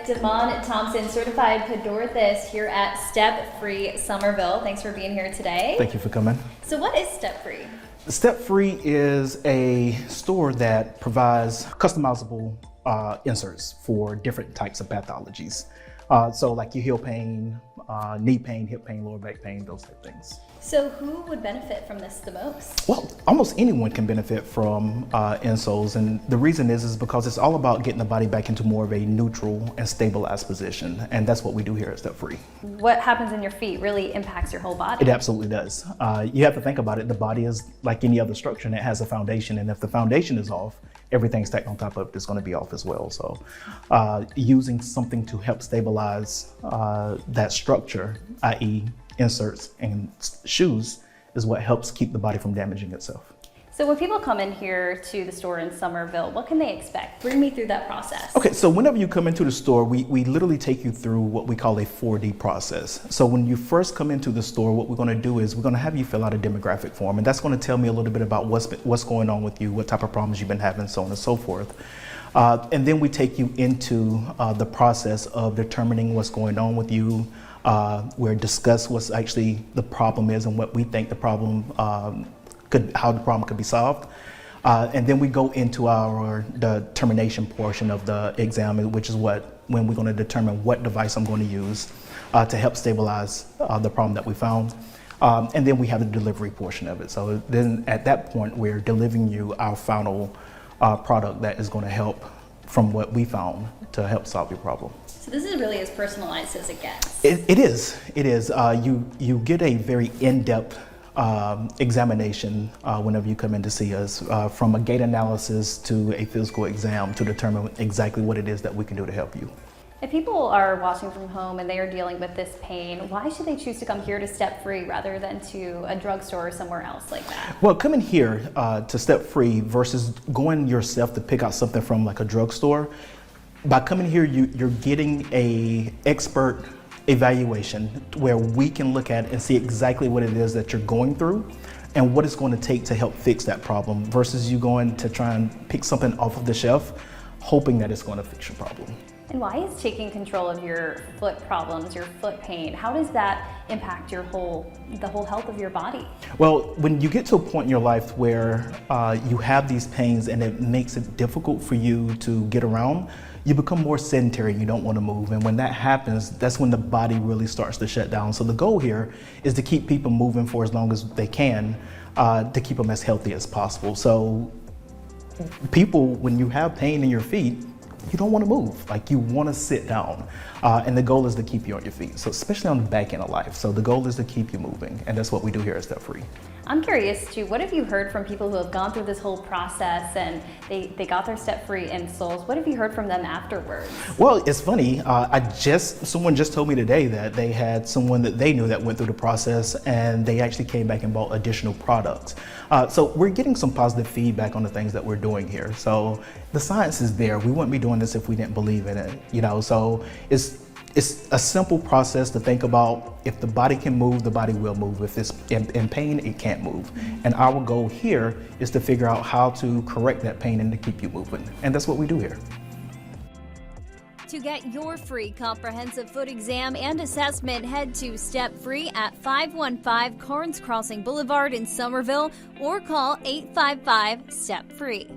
Damon Thompson, certified podorthist here at Step Free Somerville. Thanks for being here today. Thank you for coming. So what is Step Free? Step Free is a store that provides customizable inserts for different types of pathologies. So like your heel pain, knee pain, hip pain, lower back pain, those type of things. So who would benefit from this the most? Well, almost anyone can benefit from insoles, and the reason is because it's all about getting the body back into more of a neutral and stabilized position, and that's what we do here at Step Free. What happens in your feet really impacts your whole body. It absolutely does. You have to think about it. The body is like any other structure, and it has a foundation, and if the foundation is off, everything stacked on top of it is going to be off as well. So using something to help stabilize that structure, i.e. inserts and shoes, is what helps keep the body from damaging itself. So when people come in here to the store in Somerville, what can they expect? Bring me through that process. Okay, so whenever you come into the store, we literally take you through what we call a 4D process. So when you first come into the store, what we're going to do is we're going to have you fill out a demographic form, and that's going to tell me a little bit about what's going on with you, what type of problems you've been having, so on and so forth. And then we take you into the process of determining what's going on with you. We'll discuss what's actually the problem is and what we think the problem how the problem could be solved. And then we go into our determination portion of the exam, which is when we're going to determine what device I'm going to use to help stabilize the problem that we found. And then we have the delivery portion of it. So then at that point, we're delivering you our final product that is going to help from what we found to help solve your problem. So this is really as personalized as it gets. It is. You get a very in-depth examination whenever you come in to see us, from a gait analysis to a physical exam to determine exactly what it is that we can do to help you. If people are watching from home and they are dealing with this pain, why should they choose to come here to Step Free rather than to a drugstore or somewhere else like that? Well, coming here to Step Free versus going yourself to pick out something from like a drugstore, by coming here, you're getting a expert evaluation where we can look at and see exactly what it is that you're going through and what it's going to take to help fix that problem versus you going to try and pick something off of the shelf hoping that it's going to fix your problem. And why is taking control of your foot problems, your foot pain, how does that impact the whole health of your body? Well, when you get to a point in your life where you have these pains and it makes it difficult for you to get around, you become more sedentary, you don't want to move. And when that happens, that's when the body really starts to shut down. So the goal here is to keep people moving for as long as they can, to keep them as healthy as possible. So people, when you have pain in your feet, you don't want to move, like you want to sit down. And the goal is to keep you on your feet, so especially on the back end of life. So the goal is to keep you moving, and that's what we do here at Step Free. I'm curious too, what have you heard from people who have gone through this whole process and they got their Step Free insoles? What have you heard from them afterwards? Well, it's funny, someone just told me today that they had someone that they knew that went through the process and they actually came back and bought additional products. So we're getting some positive feedback on the things that we're doing here. So the science is there. We wouldn't be doing this if we didn't believe in it, you know, so it's a simple process to think about. If the body can move, the body will move. If it's in pain, it can't move. And our goal here is to figure out how to correct that pain and to keep you moving. And that's what we do here. To get your free comprehensive foot exam and assessment, head to Step Free at 515 Carnes Crossing Boulevard in Somerville or call 855-STEP-FREE.